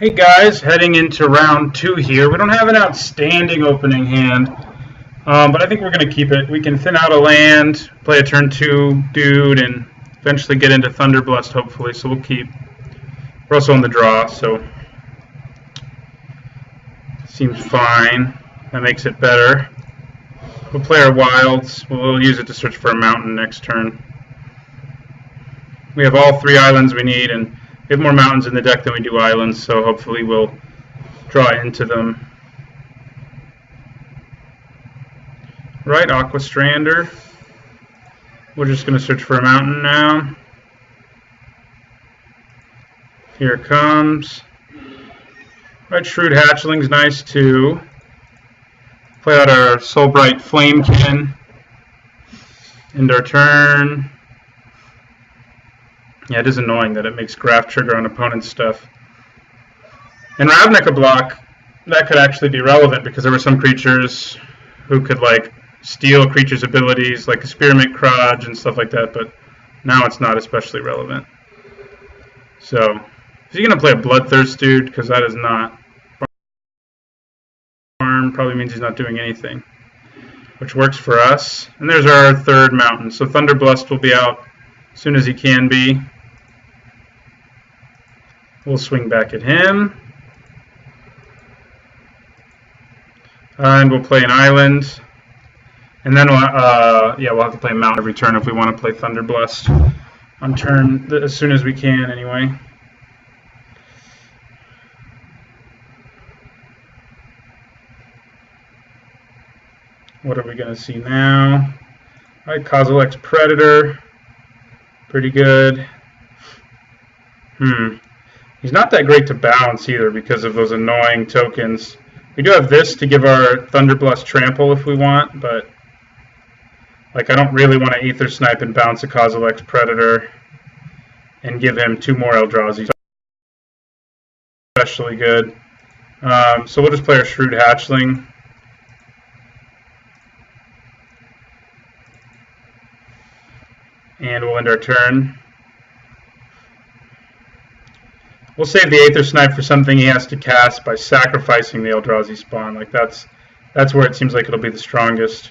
Hey guys, heading into round 2 here. We don't have an outstanding opening hand, but I think we're going to keep it. We can thin out a land, play a turn 2 dude, and eventually get into Thunderblast hopefully, so we'll keep. We're also on the draw, so seems fine. That makes it better. We'll play our wilds. We'll use it to search for a mountain next turn. We have all 3 islands we need, and we have more mountains in the deck than we do islands, so hopefully we'll draw into them. Right, Aqua Strander. We're just going to search for a mountain now. Here it comes. Right, Shrewd Hatchling's nice too. Play out our Soulbright Flamekin. End our turn. Yeah, it is annoying that it makes graph trigger on opponent's stuff. In Ravnica block, that could actually be relevant because there were some creatures who could like steal creatures' abilities, like Spearmint Crotch and stuff like that, but now it's not especially relevant. So, is he going to play a Bloodthirst dude? Because that is not farm, probably means he's not doing anything, which works for us. And there's our 3rd mountain, so Thunderblast will be out as soon as he can be. We'll swing back at him. And we'll play an island. And then we'll have to play a mountain every turn if we want to play Thunderblast on turn as soon as we can anyway. What are we going to see now? All right, Kozilek's Predator. Pretty good. He's not that great to balance either because of those annoying tokens. We do have this to give our Thunderblast Trample if we want, but like I don't really want to Aether Snipe and bounce a Kozilek's Predator and give him 2 more Eldrazi. Especially good. So we'll just play our Shrewd Hatchling. And we'll end our turn. We'll save the Aether Snipe for something he has to cast by sacrificing the Eldrazi spawn. Like that's where it seems like it'll be the strongest.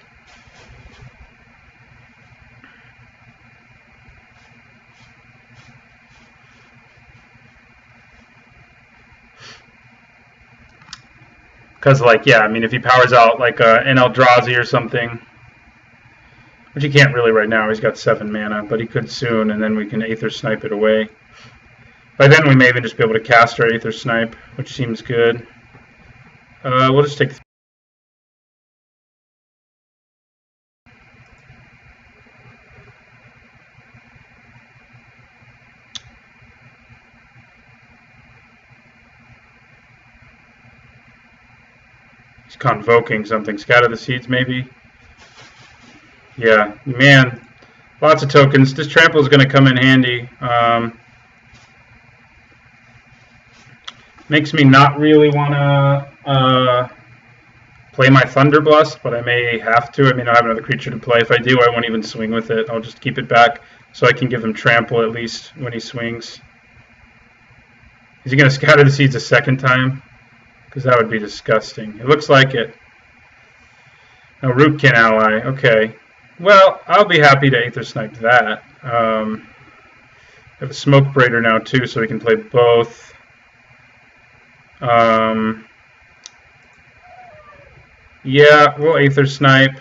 Because like, yeah, I mean if he powers out like an Eldrazi or something, which he can't really right now, he's got 7 mana, but he could soon, and then we can Aether Snipe it away. By then we may even just be able to cast our Aether Snipe, which seems good. We'll just take... He's convoking something. Scatter the Seeds, maybe? Yeah, man, lots of tokens. This trample is going to come in handy. Makes me not really want to play my Thunderblast, but I may have to. I mean, I have another creature to play. If I do, I won't even swing with it. I'll just keep it back so I can give him trample at least when he swings. Is he going to scatter the seeds a 2nd time? Because that would be disgusting. It looks like it. No, Rootkin ally. Okay. Well, I'll be happy to Aether Snipe that. I have a Smoke Braider now too, so we can play both. Yeah, we'll Aether Snipe.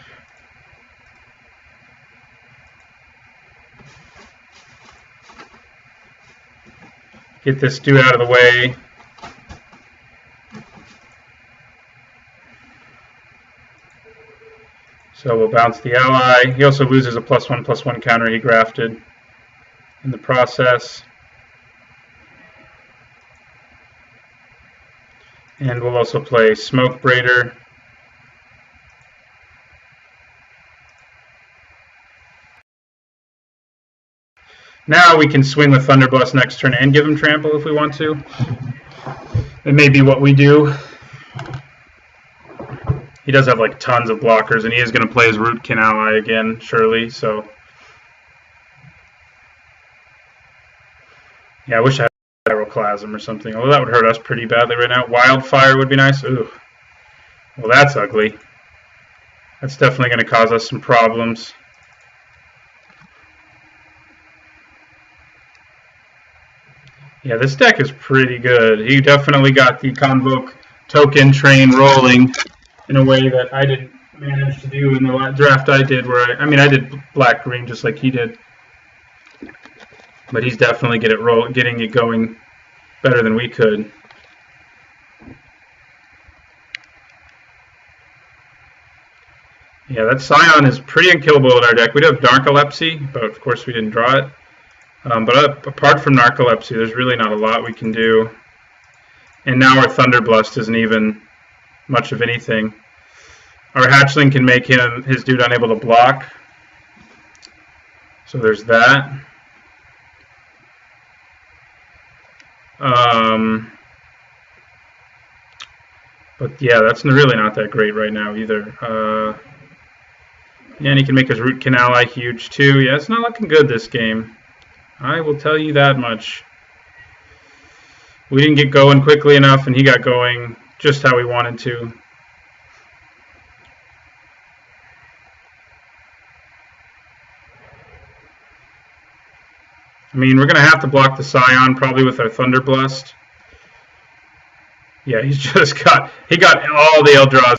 Get this dude out of the way. So we'll bounce the ally. He also loses a +1/+1 counter he grafted in the process. And we'll also play Smoke Braider. Now we can swing with Thunderblast next turn and give him trample if we want to. It may be what we do. He does have like tons of blockers, and he is going to play his Rootkin ally again, surely. So, yeah, I wish I Pyroclasm or something. Although that would hurt us pretty badly right now. Wildfire would be nice. Ooh. Well, that's ugly. That's definitely going to cause us some problems. Yeah, this deck is pretty good. He definitely got the Convoke token train rolling in a way that I didn't manage to do in the draft I did, where I did black-green just like he did. But he's definitely getting it going better than we could. Yeah, that Scion is pretty unkillable in our deck. We do have Narcolepsy, but of course we didn't draw it. But apart from Narcolepsy, there's really not a lot we can do. And now our Thunderblast isn't even much of anything. Our Hatchling can make his dude unable to block. So there's that. But yeah, that's really not that great right now either. Yeah, and he can make his Root Canali huge too. Yeah, it's not looking good this game. I will tell you that much. We didn't get going quickly enough, and he got going just how we wanted to. I mean, we're going to have to block the Scion probably with our Thunderblast. Yeah, he got all the Eldrazi.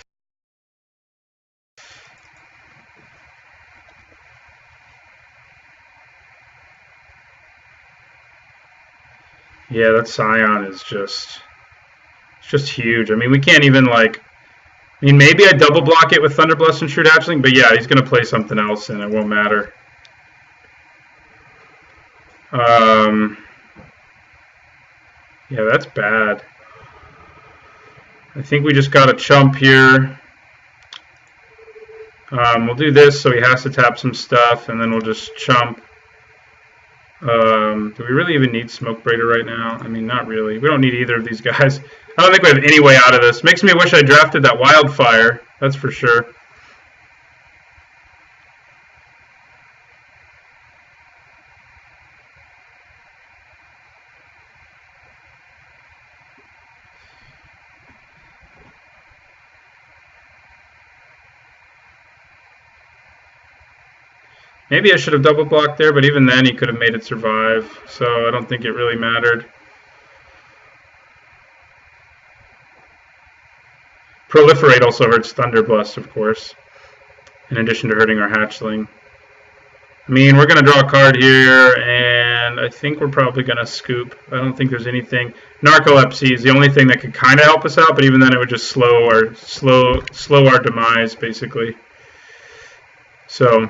Yeah, that Scion is just huge. I mean, we can't even maybe I double block it with Thunderblast and Shrewd Hatchling, but yeah, he's going to play something else and it won't matter. Yeah, that's bad. I think we just got a chump here. We'll do this so he has to tap some stuff, and then we'll just chump. Do we really even need Smoke Braider right now? I mean, not really. We don't need either of these guys. I don't think we have any way out of this. Makes me wish I drafted that Wildfire. That's for sure. Maybe I should have double blocked there, but even then he could have made it survive, so I don't think it really mattered. Proliferate also hurts Thunderblast, of course, in addition to hurting our Hatchling. I mean, we're going to draw a card here, and I think we're probably going to scoop. I don't think there's anything. Narcolepsy is the only thing that could kind of help us out, but even then it would just slow our demise, basically. So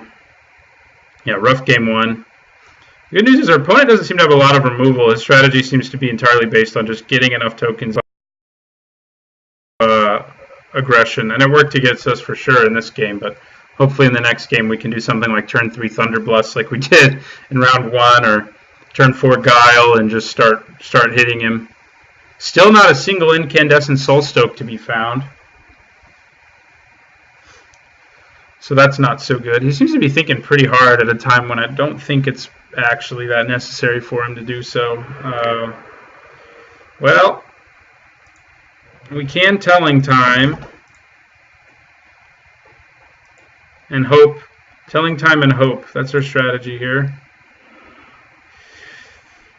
yeah, rough game one. The good news is our opponent doesn't seem to have a lot of removal. His strategy seems to be entirely based on just getting enough tokens aggression, and it worked against us for sure in this game, but hopefully in the next game we can do something like turn 3 Thunderblast like we did in round 1, or turn 4 Guile and just start hitting him. Still not a single Incandescent Soulstoke to be found. So that's not so good. He seems to be thinking pretty hard at a time when I don't think it's actually that necessary for him to do so. Well, we can Telling Time and hope. Telling Time and hope. That's our strategy here.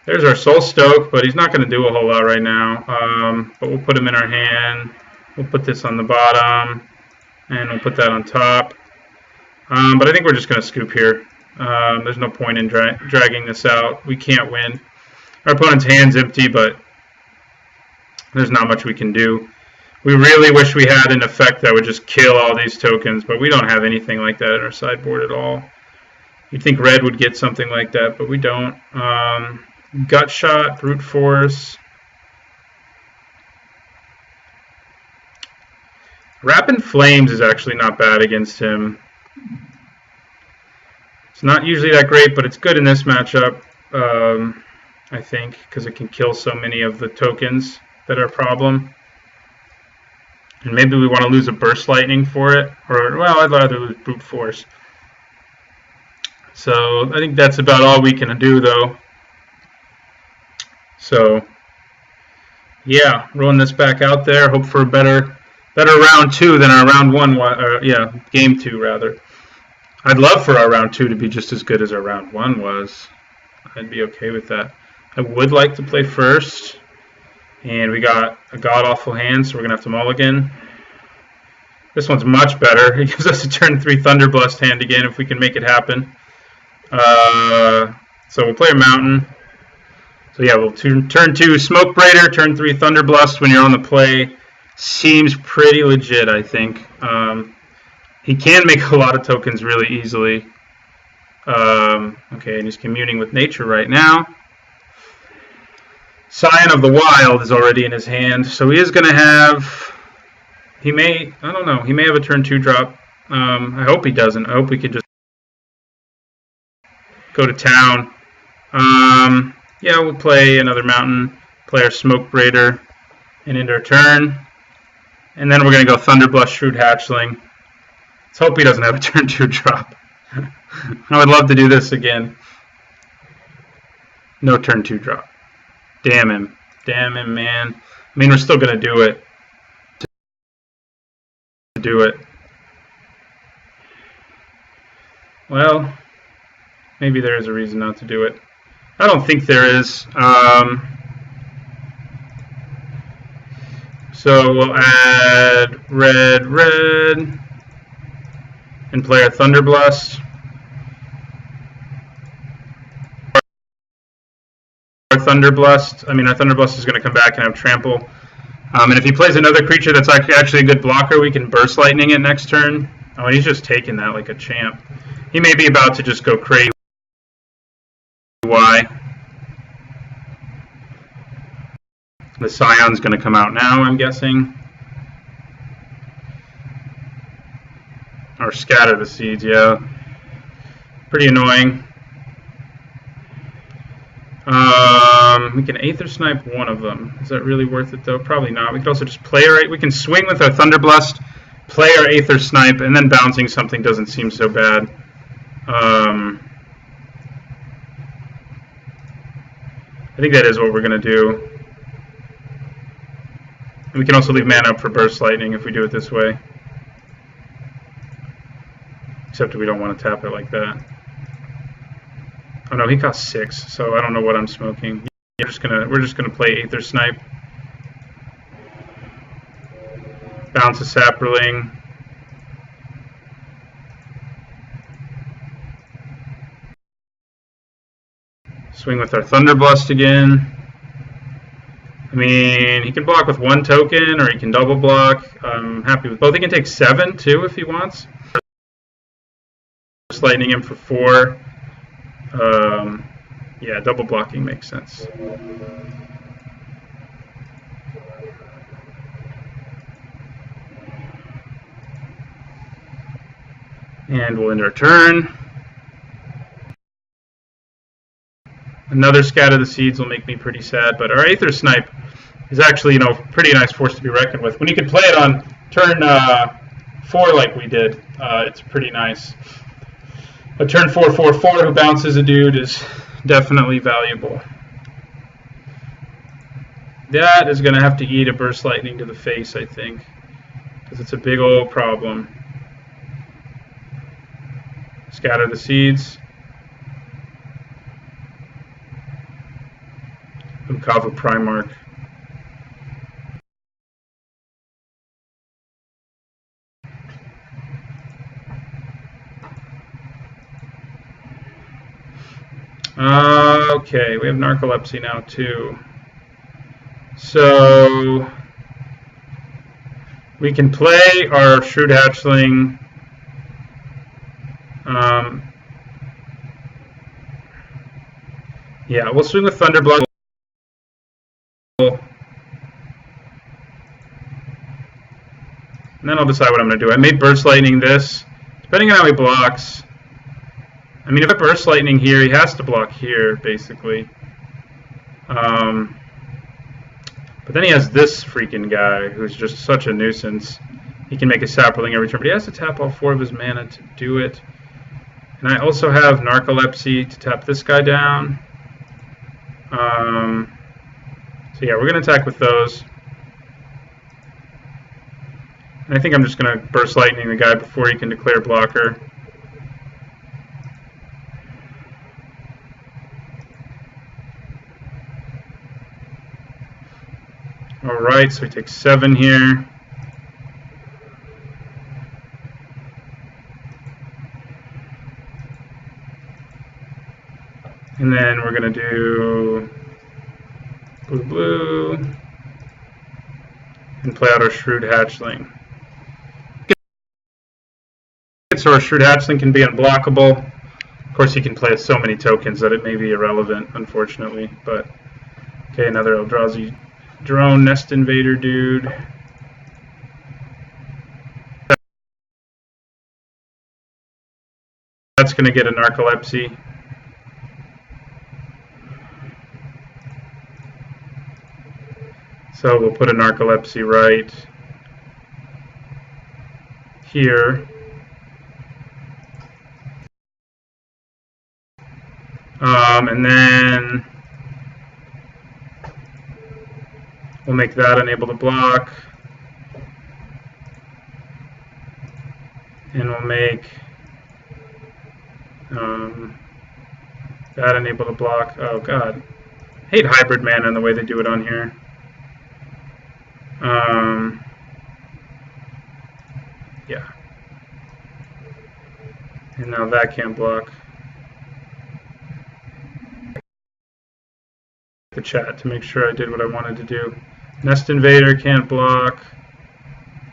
There's our Soulstoke, but he's not going to do a whole lot right now. But we'll put him in our hand. We'll put this on the bottom, and we'll put that on top. But I think we're just going to scoop here. There's no point in dragging this out. We can't win. Our opponent's hand's empty, but there's not much we can do. We really wish we had an effect that would just kill all these tokens, but we don't have anything like that in our sideboard at all. You'd think red would get something like that, but we don't. Gut Shot, Brute Force. Rapid Flames is actually not bad against him. It's not usually that great, but it's good in this matchup, I think, because it can kill so many of the tokens that are a problem. And maybe we want to lose a Burst Lightning for it, or, well, I'd rather lose Brute Force. So I think that's about all we can do, though. So yeah, rolling this back out there. Hope for a better round 2 than our round 1. Yeah, game 2 rather. I'd love for our round 2 to be just as good as our round 1 was. I'd be okay with that. I would like to play first, and we got a god-awful hand, so we're going to have to mulligan. This one's much better. It gives us a turn 3 Thunderblast hand again if we can make it happen. So we'll play a Mountain. So yeah, we'll turn 2 Smoke Braider, turn 3 Thunderblast when you're on the play. Seems pretty legit, I think. He can make a lot of tokens really easily. Okay, and he's communing with nature right now. Scion of the Wild is already in his hand, so he is going to have... I don't know, he may have a turn 2 drop. I hope he doesn't. I hope we could just go to town. Yeah, we'll play another Mountain, play our Smoke Braider, and end our turn. And then we're going to go Thunderblast, Shrewd Hatchling. Let's hope he doesn't have a turn 2 drop. I would love to do this again. No turn 2 drop. Damn him. Damn him, man. I mean, we're still going to do it. Well, maybe there is a reason not to do it. I don't think there is. So we'll add red, and play our Thunderblast. Our Thunderblast is going to come back and have Trample. And if he plays another creature that's actually a good blocker, we can Burst Lightning it next turn. Oh, he's just taking that like a champ. He may be about to just go crazy. Why? The Scion's going to come out now, I'm guessing. Or Scatter the Seeds, yeah. Pretty annoying. We can Aether Snipe one of them. Is that really worth it, though? Probably not. We could also just play our... We can swing with our Thunderblast, play our Aether Snipe, and then bouncing something doesn't seem so bad. I think that is what we're going to do. And we can also leave mana up for Burst Lightning if we do it this way. Except we don't want to tap it like that. Oh no, he costs 6, so I don't know what I'm smoking. We're just gonna play Aether Snipe. Bounce a Saproling. Swing with our Thunderblast again. I mean, he can block with 1 token, or he can double block. I'm happy with both. He can take 7 too if he wants. Just lightning him for 4. Yeah, double blocking makes sense. And we'll end our turn. Another Scatter the Seeds will make me pretty sad, but our Aether Snipe is actually, pretty nice force to be reckoned with. When you can play it on turn 4 like we did, it's pretty nice. A turn 4/4/4 who bounces a dude is definitely valuable. That is going to have to eat a Burst Lightning to the face, I think, because it's a big old problem. Scatter the Seeds. Ukava Primarch. Okay, we have Narcolepsy now too. So we can play our Shrewd Hatchling. Yeah, we'll swing with Thunderblast. And then I'll decide what I'm going to do. I may Burst Lightning this, depending on how he blocks. I mean, if I Burst Lightning here, he has to block here, basically. But then he has this freaking guy, who's just such a nuisance. He can make a Saproling every turn, but he has to tap all 4 of his mana to do it. And I also have Narcolepsy to tap this guy down. So yeah, we're going to attack with those. And I think I'm just going to Burst Lightning the guy before he can declare blocker. Alright, so he takes 7 here. And then we're going to do blue, blue, and play out our Shrewd Hatchling. So our Shrewd Hatchling can be unblockable. Of course, he can play so many tokens that it may be irrelevant, unfortunately. But okay, another Eldrazi drone nest invader dude. That's going to get a Narcolepsy. So we'll put a Narcolepsy right here. And then we'll make that unable to block. And we'll make that unable to block. Oh god. I hate hybrid mana and the way they do it on here. Yeah. And now that can't block. The chat to make sure I did what I wanted to do. Nest Invader can't block.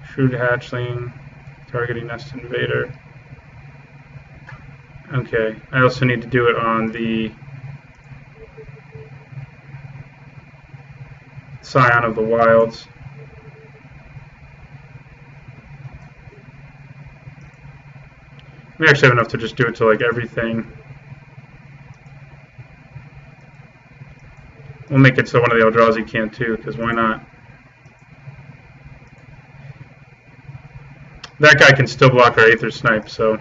Shrewd Hatchling targeting Nest Invader. Okay, I also need to do it on the Scion of the Wilds. We actually have enough to just do it to like everything. We'll make it so one of the Eldrazi can too, because why not? That guy can still block our Aether Snipe, so.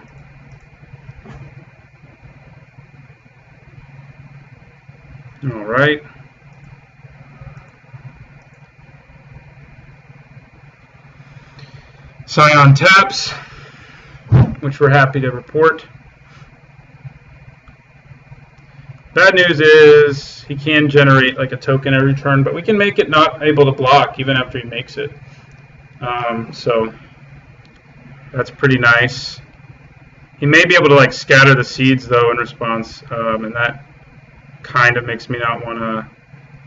Alright. Scion taps, which we're happy to report. Bad news is he can generate like a token every turn, but we can make it not able to block even after he makes it. So that's pretty nice. He may be able to like scatter the seeds though in response, and that kind of makes me not want to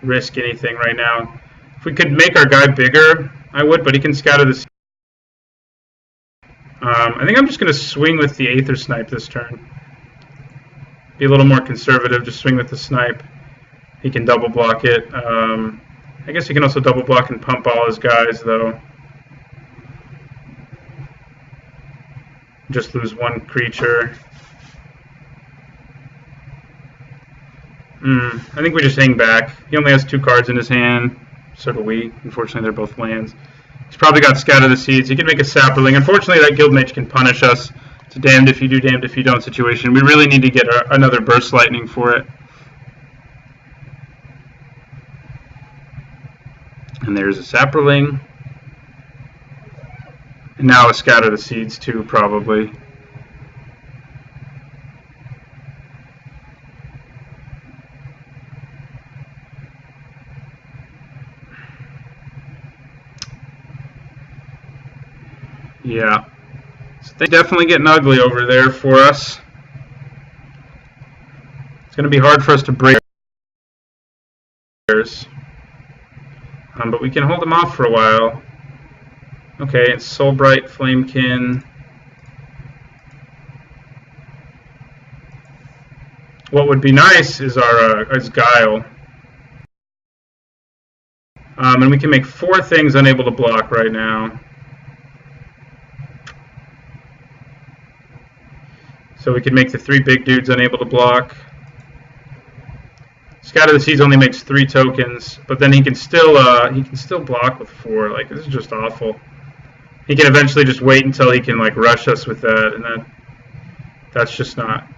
risk anything right now. If we could make our guy bigger, I would, but he can scatter the seeds. I think I'm just going to swing with the Aether Snipe this turn. Be a little more conservative, just swing with the Snipe. He can double block it. I guess he can also double block and pump all his guys, though. Just lose one creature. I think we just hang back. He only has 2 cards in his hand. So do we. Unfortunately, they're both lands. He's probably got Scatter the Seeds. He can make a Sapperling. Unfortunately, that Guildmage can punish us. It's a damned if you do, damned if you don't situation. We really need to get another Burst Lightning for it. And there's a Sapperling. And now a Scatter the Seeds too, probably. Yeah. So they're definitely getting ugly over there for us. It's going to be hard for us to break theirs. But we can hold them off for a while. Okay, it's Soulbright, Flamekin. What would be nice is our Guile. And we can make 4 things unable to block right now. So we can make the 3 big dudes unable to block. Scatter the Seeds only makes 3 tokens, but then he can still block with 4. Like, this is just awful. He can eventually just wait until he can like rush us with that, and that's just not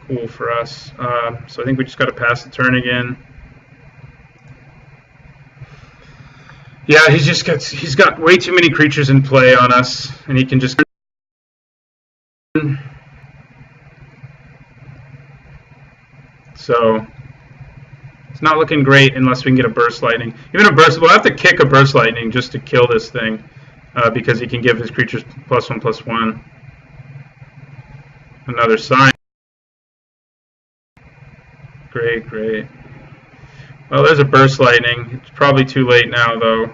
cool for us. So I think we just got to pass the turn again. Yeah, he's got way too many creatures in play on us, and he can just. So it's not looking great unless we can get a burst lightning. Even a burst, we'll have to kick a burst lightning just to kill this thing, because he can give his creatures +1/+1. Another sign. Great, great. Well, there's a burst lightning. It's probably too late now, though.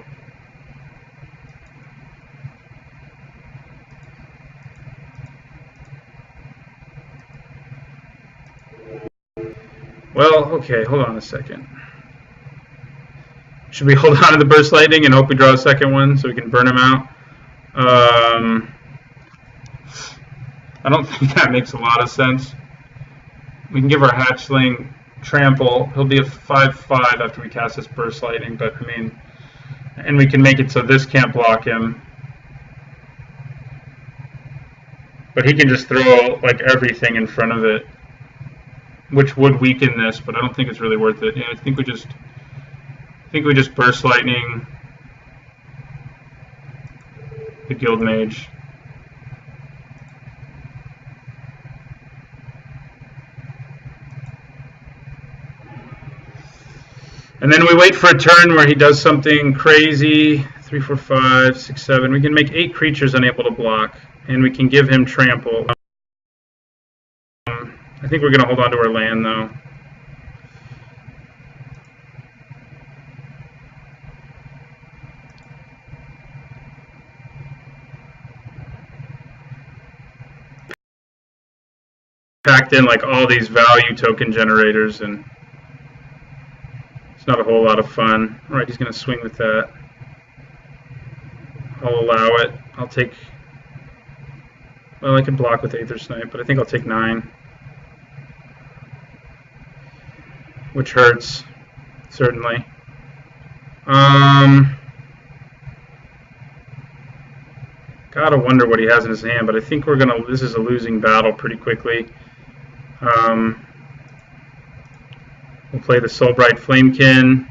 Well, okay, hold on a second. Should we hold on to the burst lightning and hope we draw a second one so we can burn him out? I don't think that makes a lot of sense. We can give our hatchling trample. He'll be a 5/5 after we cast this burst lightning, but I mean, and we can make it so this can't block him. But he can just throw like everything in front of it, which would weaken this, but I don't think it's really worth it. Yeah, I think we just burst lightning the guild mage. And then we wait for a turn where he does something crazy. 3, 4, 5, 6, 7. We can make 8 creatures unable to block, and we can give him trample. I think we're going to hold on to our land, though. Packed in like all these value token generators, and it's not a whole lot of fun. All right, he's going to swing with that. I'll allow it. I'll take... Well, I can block with Aether Snipe, but I think I'll take 9. Which hurts, certainly. Gotta wonder what he has in his hand, but I think we're gonna. This is a losing battle pretty quickly. We'll play the Soulbright Flamekin.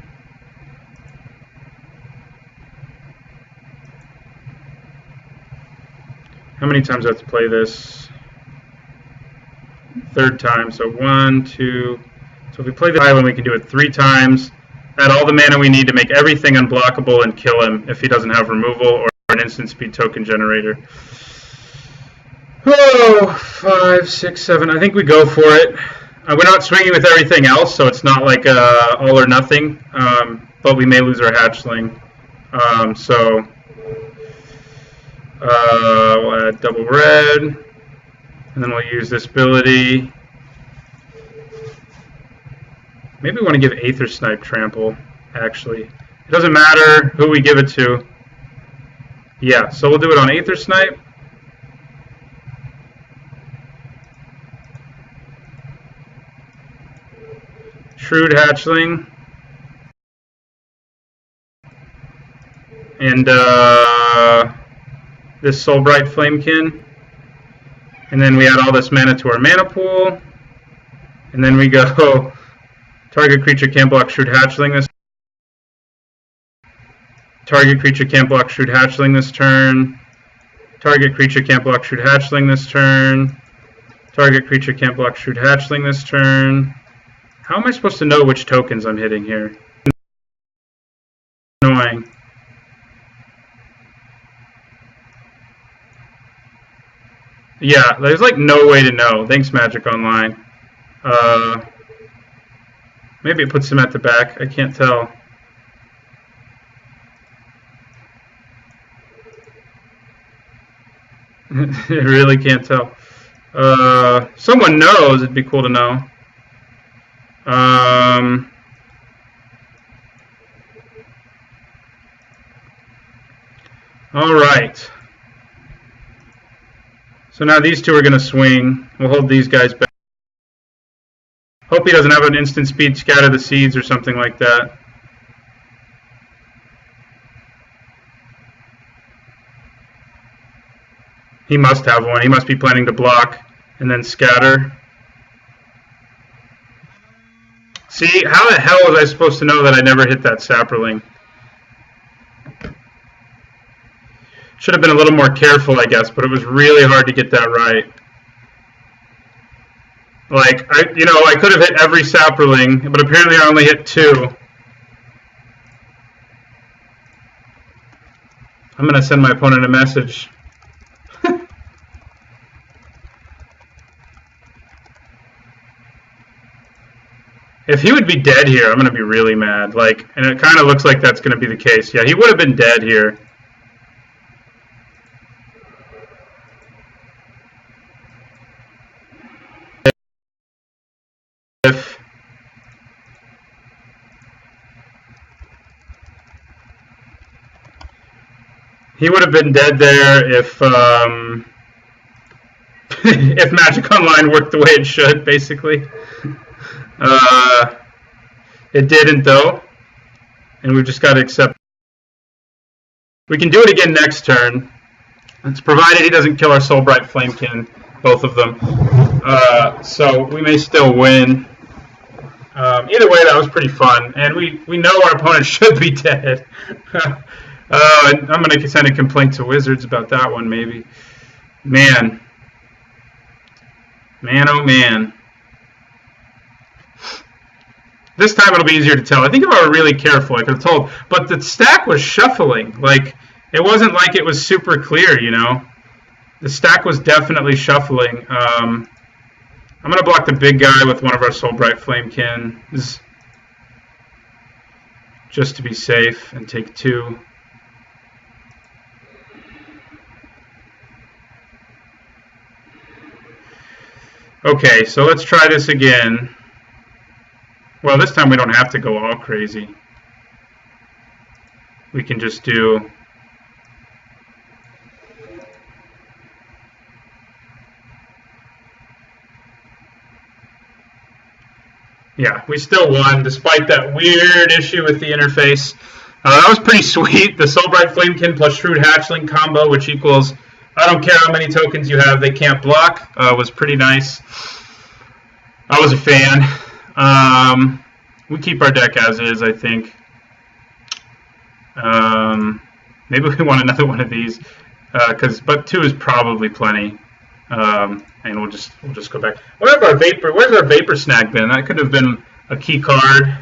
How many times do I have to play this? 3rd time. So 1, 2. So if we play the island, we can do it 3 times. Add all the mana we need to make everything unblockable and kill him if he doesn't have removal or an instant speed token generator. Oh, 5, 6, 7. I think we go for it. We're not swinging with everything else, so it's not like all or nothing. But we may lose our hatchling. We'll add double red, and then we'll use this ability. Maybe we want to give Aether Snipe trample, actually. It doesn't matter who we give it to. Yeah, so we'll do it on Aether Snipe. Shrewd Hatchling. And this Soulbright Flamekin. And then we add all this mana to our mana pool. And then we go... Target creature can't block Shrewd Hatchling this. Target creature can't block Shrewd Hatchling this turn. Target creature can't block Shrewd Hatchling this turn. Target creature can't block Shrewd Hatchling this turn. How am I supposed to know which tokens I'm hitting here? Annoying. Yeah, there's like no way to know. Thanks, Magic Online. Maybe it puts him at the back. I can't tell. I really can't tell. Someone knows. It'd be cool to know. All right. So now these two are going to swing. We'll hold these guys back. Hope he doesn't have an instant speed scatter the seeds or something like that. He must have one. He must be planning to block and then scatter. See, how the hell was I supposed to know that I never hit that Saproling? Should have been a little more careful, I guess, but it was really hard to get that right. Like, I could have hit every sapperling, but apparently I only hit 2. I'm going to send my opponent a message. If he would be dead here, I'm going to be really mad. Like, and it kind of looks like that's going to be the case. Yeah, he would have been dead here. He would have been dead there if if Magic Online worked the way it should, basically. It didn't, though, and we've just got to accept. We can do it again next turn. It's provided he doesn't kill our Soulbright Flamekin, both of them. So we may still win. Either way, that was pretty fun, and we know our opponent should be dead. And I'm going to send a complaint to Wizards about that one, maybe. Man, oh man. This time it'll be easier to tell. I think if I were really careful, I could have told. But the stack was shuffling. Like, it wasn't like it was super clear, you know. The stack was definitely shuffling. I'm going to block the big guy with one of our Soulbright Flamekins, just to be safe, and take 2. Okay, so let's try this again. Well, this time we don't have to go all crazy. We can just do... Yeah, we still won, despite that weird issue with the interface. That was pretty sweet. The Soulbright Flamekin plus Shrewd Hatchling combo, which equals... I don't care how many tokens you have, they can't block, was pretty nice. I was a fan. We keep our deck as is, I think. Maybe we want another one of these, but 2 is probably plenty. And we'll just go back. Where's our Vapor Snag been? That could have been a key card.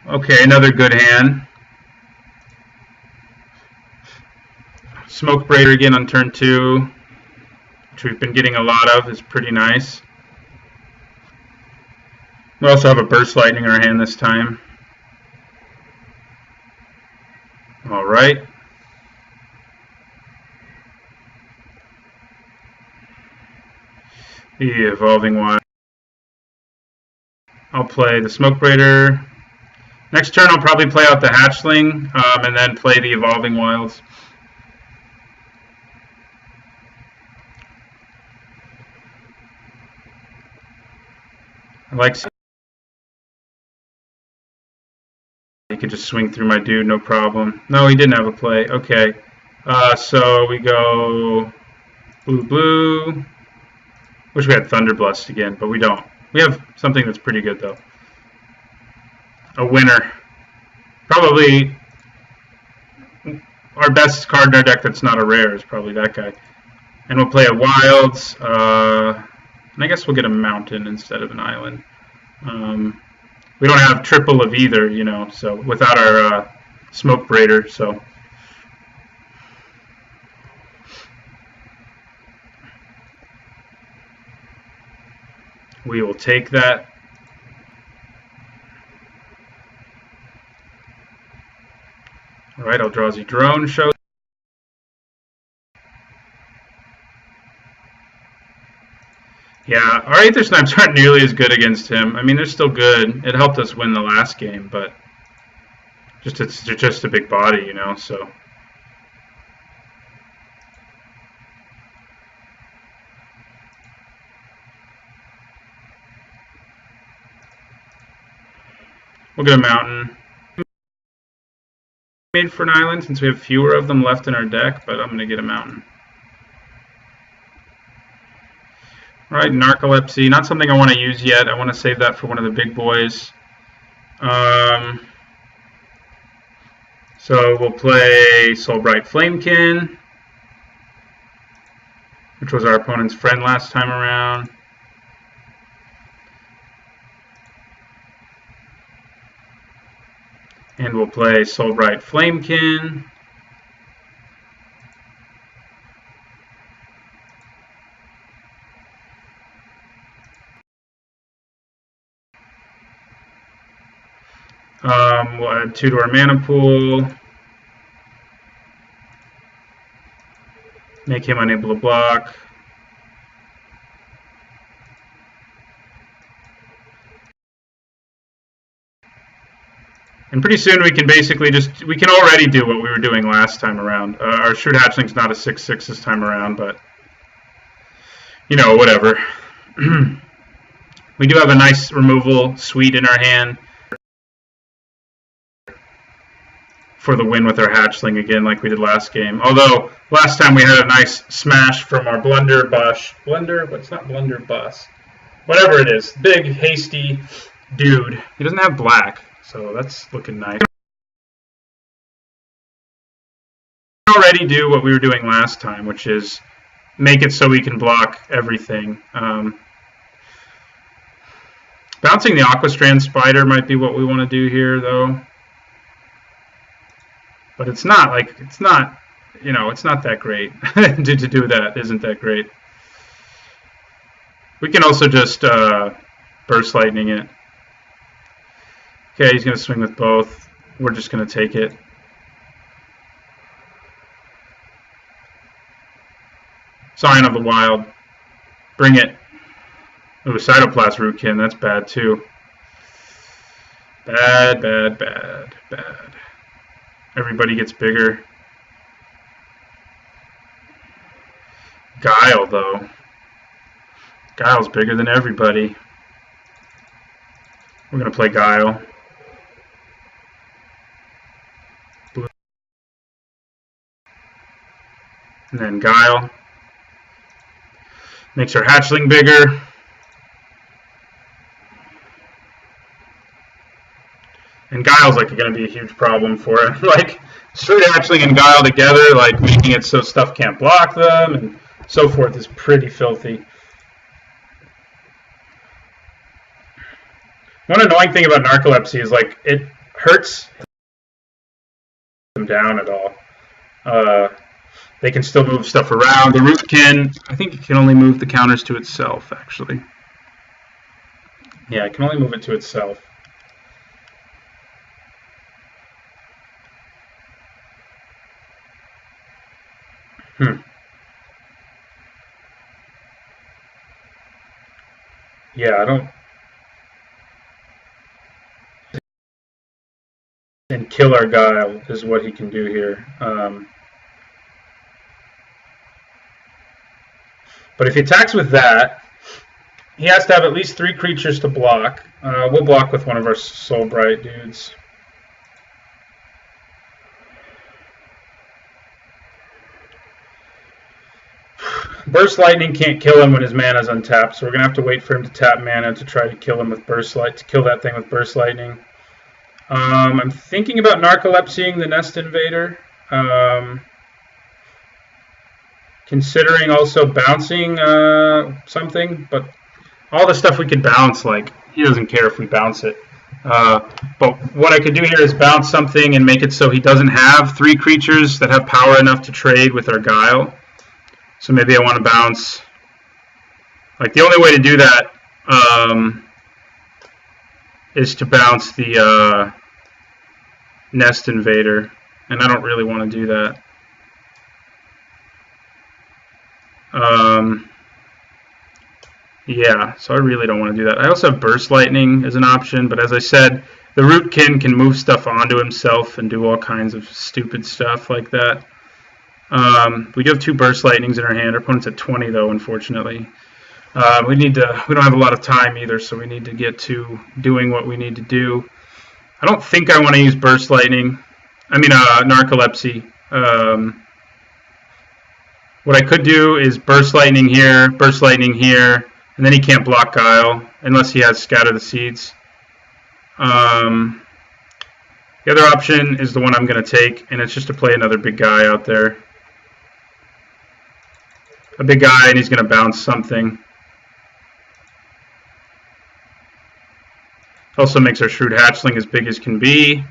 Okay, another good hand. Smoke Braider again on turn 2, which we've been getting a lot of, is pretty nice. We also have a Burst Lightning in our hand this time. Alright. The Evolving Wild. I'll play the Smoke Braider. Next turn I'll probably play out the Hatchling, and then play the Evolving Wilds. I like... He could just swing through my dude, no problem. No, he didn't have a play. Okay. So we go... Blue. Wish we had Thunderblast again, but we don't. We have something that's pretty good, though. A winner. Probably our best card in our deck that's not a rare is probably that guy. And we'll play a Wilds. And I guess we'll get a Mountain instead of an Island. We don't have triple of either, you know, so without our Smoke Braider, so... We will take that. Alright, Eldrazi Drone shows. Yeah, our Aether Snipes aren't nearly as good against him. I mean, they're still good. It helped us win the last game, but it's just a big body, you know, so... We'll get a Mountain. Made for an Island since we have fewer of them left in our deck, but I'm going to get a Mountain. Alright, Narcolepsy. Not something I want to use yet. I want to save that for one of the big boys. So we'll play Soulbright Flamekin, which was our opponent's friend last time around. And we'll play Soulbright Flamekin. We'll add 2 to our mana pool. Make him unable to block. And pretty soon we can basically we can already do what we were doing last time around. Our Shrewd Hatchling's not a 6/6 this time around, but, you know, whatever. We do have a nice removal suite in our hand for the win with our Hatchling again, like we did last game. Although, last time we had a nice smash from our Blunderbuss. It's not Blunderbuss. Whatever it is. Big, hasty dude. He doesn't have black. So that's looking nice. We already do what we were doing last time, which is make it so we can block everything. Bouncing the Aquastrand Spider might be what we want to do here, though. But it's not it's not that great to do that. Isn't that great? We can also just Burst Lightning it. Okay, he's going to swing with both. We're just going to take it. Scion of the Wild. Bring it. Ooh, Cytoplast Rootkin. That's bad, too. Bad, bad, bad, bad. Everybody gets bigger. Guile, though. Guile's bigger than everybody. We're going to play Guile. And then Guile. Makes our Hatchling bigger. And Guile's like going to be a huge problem for it. Like, Shrewd Hatchling and Guile together, like making it so stuff can't block them and so forth is pretty filthy. One annoying thing about Narcolepsy is like it hurts them down at all. They can still move stuff around. The Rootkin, I think it can only move the counters to itself, actually. Yeah, it can only move it to itself. Yeah, I don't... And kill our Guile is what he can do here. But if he attacks with that, he has to have at least 3 creatures to block. We'll block with one of our Soulbright dudes. Burst Lightning can't kill him when his mana's untapped, so we're gonna have to wait for him to tap mana to try to kill him with Burst Light, to kill that thing with Burst Lightning. I'm thinking about Narcolepsying the Nest Invader. Considering also bouncing something, but all the stuff we could bounce, like, he doesn't care if we bounce it. But what I could do here is bounce something and make it so he doesn't have 3 creatures that have power enough to trade with our Guile. So maybe I want to bounce, like the only way to do that is to bounce the Nest Invader, and I don't really want to do that. Yeah, so I really don't want to do that. I also have Burst Lightning as an option, but as I said, the Rootkin can move stuff onto himself and do all kinds of stupid stuff like that. We do have 2 Burst Lightnings in our hand. Our opponent's at 20, though, unfortunately. We don't have a lot of time either, so we need to get to doing what we need to do. I don't think I want to use Burst Lightning. I mean, Narcolepsy. What I could do is Burst Lightning here, and then he can't block Guile unless he has Scatter the Seeds. The other option is the one I'm going to take, and it's just to play another big guy out there. A big guy, and he's going to bounce something. Also makes our Shrewd Hatchling as big as can be.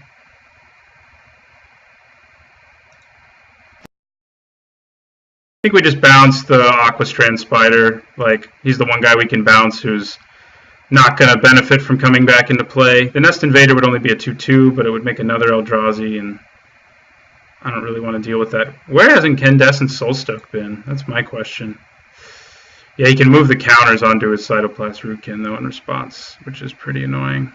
I think we just bounce the Aquastrand Spider. Like, he's the one guy we can bounce who's not going to benefit from coming back into play. The Nest Invader would only be a 2/2, but it would make another Eldrazi, and I don't really want to deal with that. Where has Incandescent Soulstoke been? That's my question. Yeah, he can move the counters onto his Cytoplast Rootkin, though, in response, which is pretty annoying.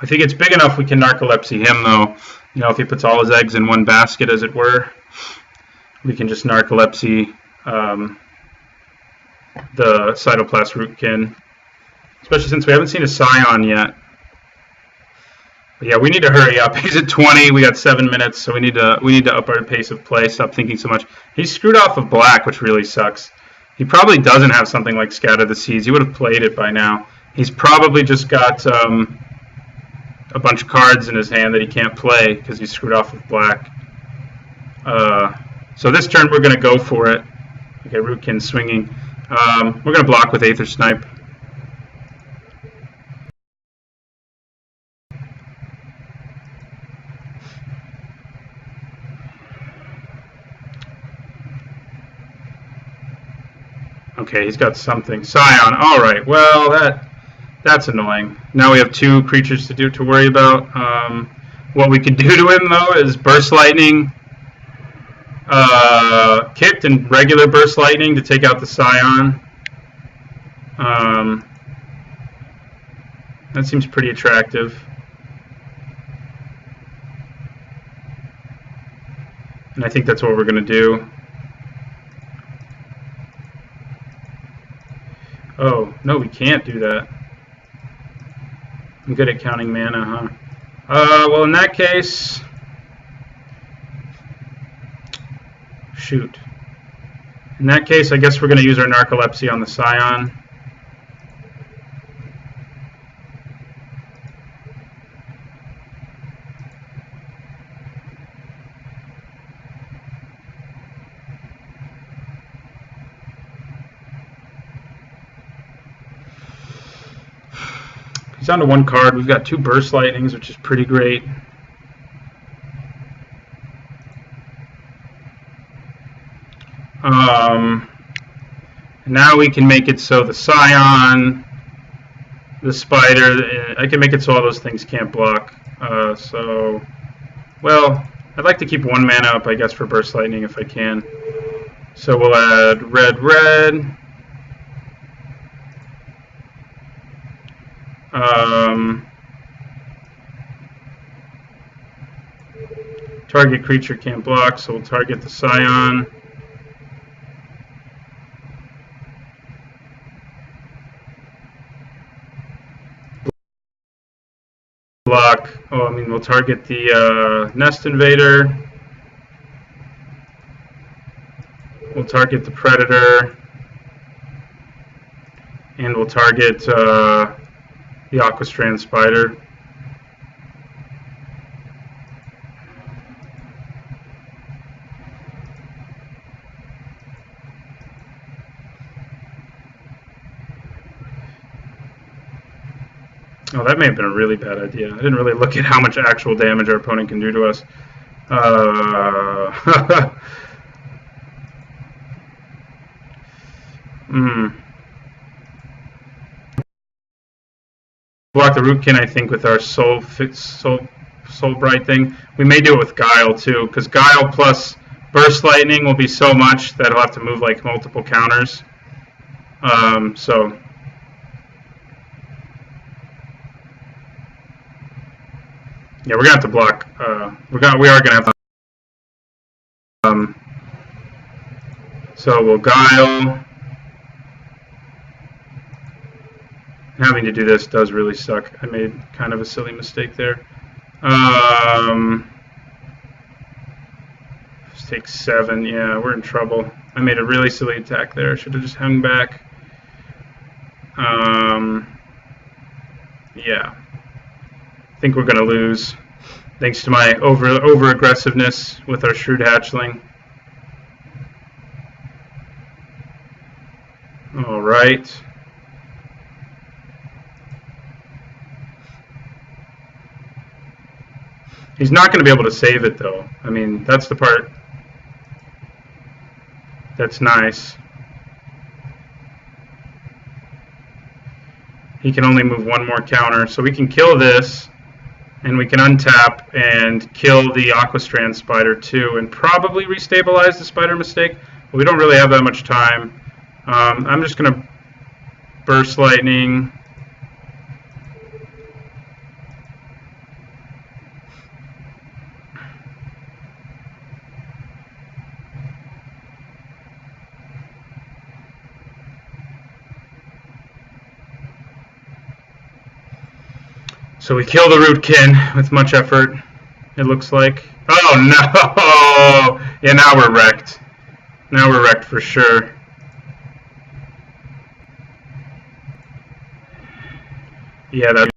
I think it's big enough we can Narcolepsy him, though. You know, if he puts all his eggs in one basket, as it were, we can just Narcolepsy the Cytoplast Rootkin, especially since we haven't seen a Scion yet. But yeah, we need to hurry up. He's at 20. We got 7 minutes, so we need to up our pace of play. Stop thinking so much. He's screwed off of black, which really sucks. He probably doesn't have something like Scatter the Seas. He would have played it by now. He's probably just got a bunch of cards in his hand that he can't play because he's screwed off with black. So this turn we're going to go for it. Okay, Rootkin swinging. We're going to block with Aether Snipe. Okay, he's got something. Scion. All right. Well, that's annoying. Now we have 2 creatures to worry about. What we can do to him, though, is Burst Lightning, Kicked, and regular Burst Lightning to take out the Scion. That seems pretty attractive. And I think that's what we're going to do. Oh, no, we can't do that. I'm good at counting mana, huh? Well, in that case... Shoot. In that case, I guess we're going to use our Narcolepsy on the Scion. He's down to 1 card. We've got 2 Burst Lightnings, which is pretty great. Now we can make it so the Scion, the Spider, I can make it so all those things can't block. Well, I'd like to keep 1 mana up, I guess, for Burst Lightning if I can. So we'll add red, red. Target creature can't block, so we'll target the Scion. Block. Oh, I mean, we'll target the Nest Invader. We'll target the Predator. And we'll target the Aquastrand Spider. Oh, that may have been a really bad idea. I didn't really look at how much actual damage our opponent can do to us. Block the Rootkin, I think, with our Soul Bright thing. We may do it with Guile, too, because Guile plus Burst Lightning will be so much that he'll have to move, like, multiple counters. Yeah, we're gonna have to block. We are gonna have to. So we'll Guile. Having to do this does really suck. I made kind of a silly mistake there. Let's take 7. Yeah, we're in trouble. I made a really silly attack there. Should have just hung back. Yeah. I think we're going to lose, thanks to my over aggressiveness with our shrewd hatchling. All right. He's not going to be able to save it, though. I mean, that's the part that's nice. He can only move one more counter, so we can kill this, and we can untap and kill the Aquastrand Spider too, and probably restabilize the Spider Mistake, but we don't really have that much time. I'm just going to Burst Lightning. So we kill the Rootkin with much effort, it looks like. Oh no! Yeah, now we're wrecked. Now we're wrecked for sure. Yeah, that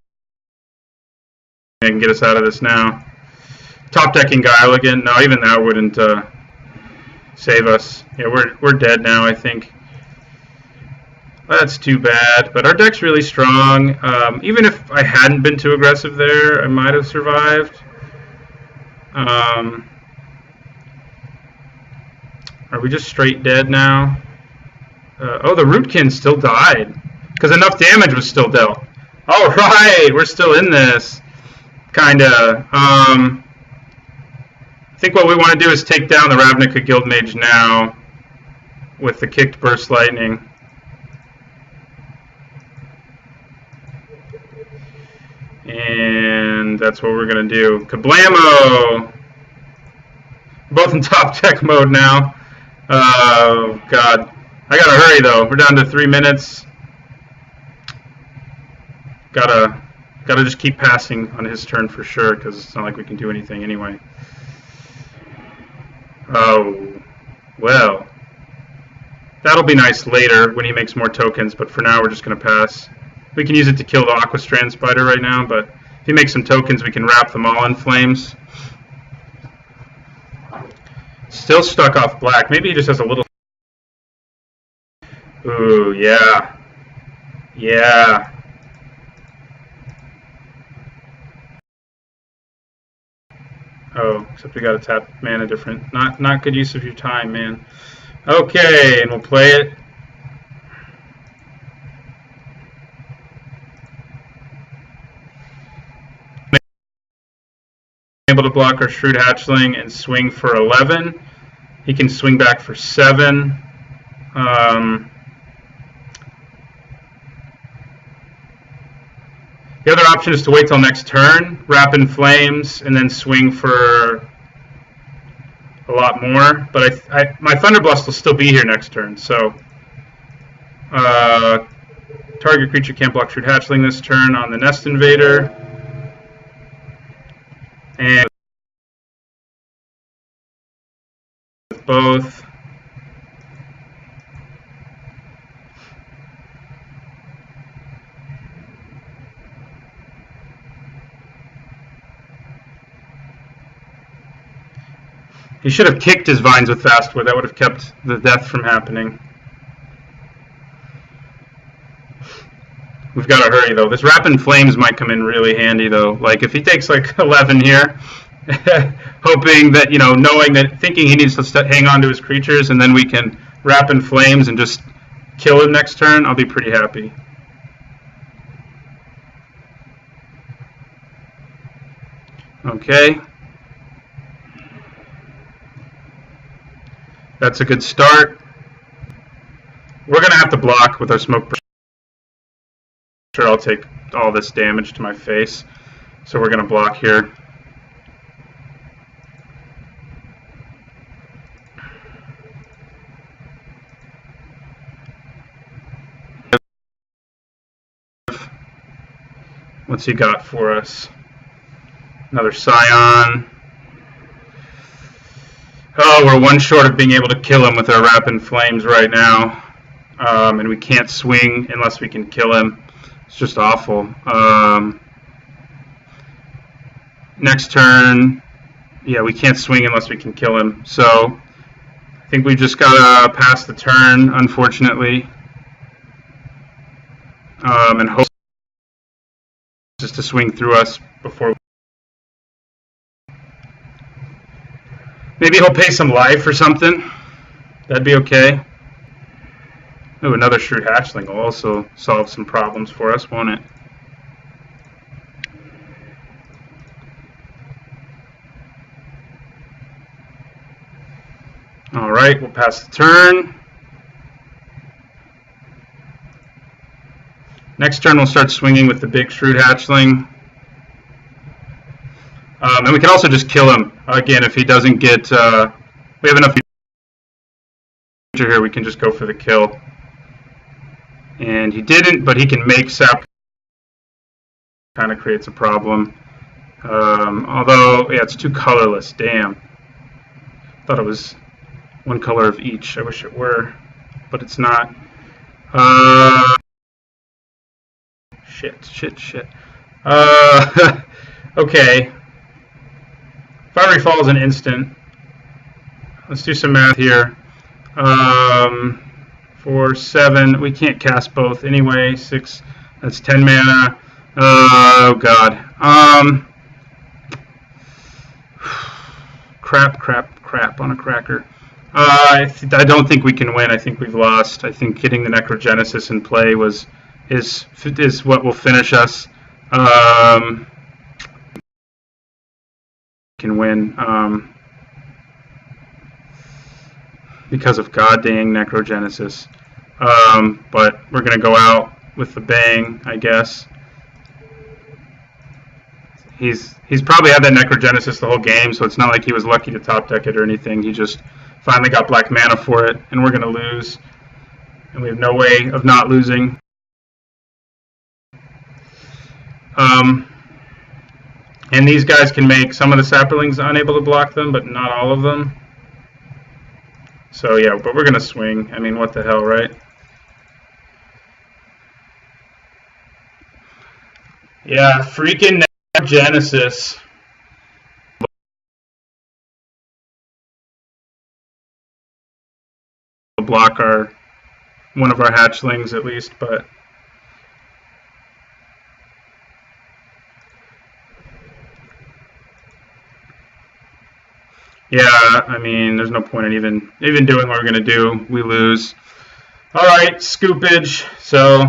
can get us out of this now. Top decking Guile again. No, even that wouldn't save us. Yeah, we're dead now, I think. That's too bad, but our deck's really strong. Even if I hadn't been too aggressive there, I might have survived. Are we just straight dead now? Oh, the Rootkin still died, because enough damage was still dealt. All right, we're still in this, kinda. I think what we want to do is take down the Ravnica Guildmage now with the kicked Burst Lightning. And that's what we're going to do. Kablamo! Both in top deck mode now. Oh, God. I got to hurry, though. We're down to 3 minutes. Gotta just keep passing on his turn for sure, because it's not like we can do anything anyway. Oh, well. That'll be nice later when he makes more tokens, but for now we're just going to pass. We can use it to kill the Aquastrand Spider right now, but if he makes some tokens, we can wrap them all in flames. Still stuck off black. Maybe he just has a little... Ooh, yeah. Yeah. Oh, except we gotta tap mana different. Not good use of your time, man. Okay, and we'll play it. Able to block our Shrewd Hatchling and swing for 11. He can swing back for 7. The other option is to wait till next turn, wrap in flames, and then swing for a lot more. But my Thunderblast will still be here next turn, so target creature can't block Shrewd Hatchling this turn on the Nest Invader. And with both. He should have kicked his Vines with Fastwood. That would have kept the death from happening. We've got to hurry, though. This Wrap in Flames might come in really handy, though. Like, if he takes, like, 11 here, hoping that, knowing that, thinking he needs to hang on to his creatures, and then we can Wrap in Flames and just kill him next turn, I'll be pretty happy. Okay. That's a good start. We're going to have to block with our Smoke. Sure, I'll take all this damage to my face. So we're going to block here. What's he got for us? Another Scion. Oh, we're one short of being able to kill him with our Wrap in Flames right now. and we can't swing unless we can kill him. It's just awful. Next turn, yeah, we can't swing unless we can kill him. So I think we just gotta pass the turn, unfortunately, and hope just to swing through us before. Maybe he'll pay some life or something. That'd be okay. Oh, another shrewd hatchling will also solve some problems for us, won't it? All right, we'll pass the turn. Next turn, we'll start swinging with the big shrewd hatchling. And we can also just kill him. Again, if he doesn't get... we have enough here, we can just go for the kill. And he didn't, but he can make sap. Kind of creates a problem. Although, yeah, it's too colorless. Damn. Thought it was one color of each. I wish it were, but it's not. Shit. Okay. Fiery Fall is an instant. Let's do some math here. 4, 7. We can't cast both anyway. 6. That's 10 mana. Oh god. Crap on a cracker. I don't think we can win. I think we've lost. I think getting the Necrogenesis in play is what will finish us. Can win because of god dang Necrogenesis. But we're gonna go out with the bang, I guess. He's probably had that Necrogenesis the whole game, so it's not like he was lucky to top deck it or anything. He just finally got black mana for it, and we're going to lose. And we have no way of not losing. And these guys can make some of the Saprolings unable to block them, but not all of them. So yeah, but we're going to swing. I mean, what the hell, right? Yeah, freaking Genesis. Block one of our hatchlings at least, but yeah, I mean, there's no point in even doing what we're gonna do. We lose. All right, scoopage. So.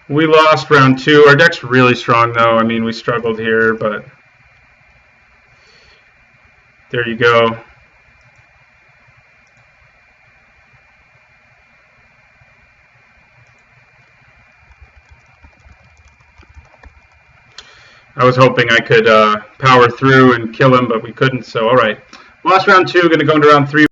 We lost round 2. Our deck's really strong, though. I mean, we struggled here, but there you go. I was hoping I could power through and kill him, but we couldn't. So, all right. Lost round 2. Going to go into round 3.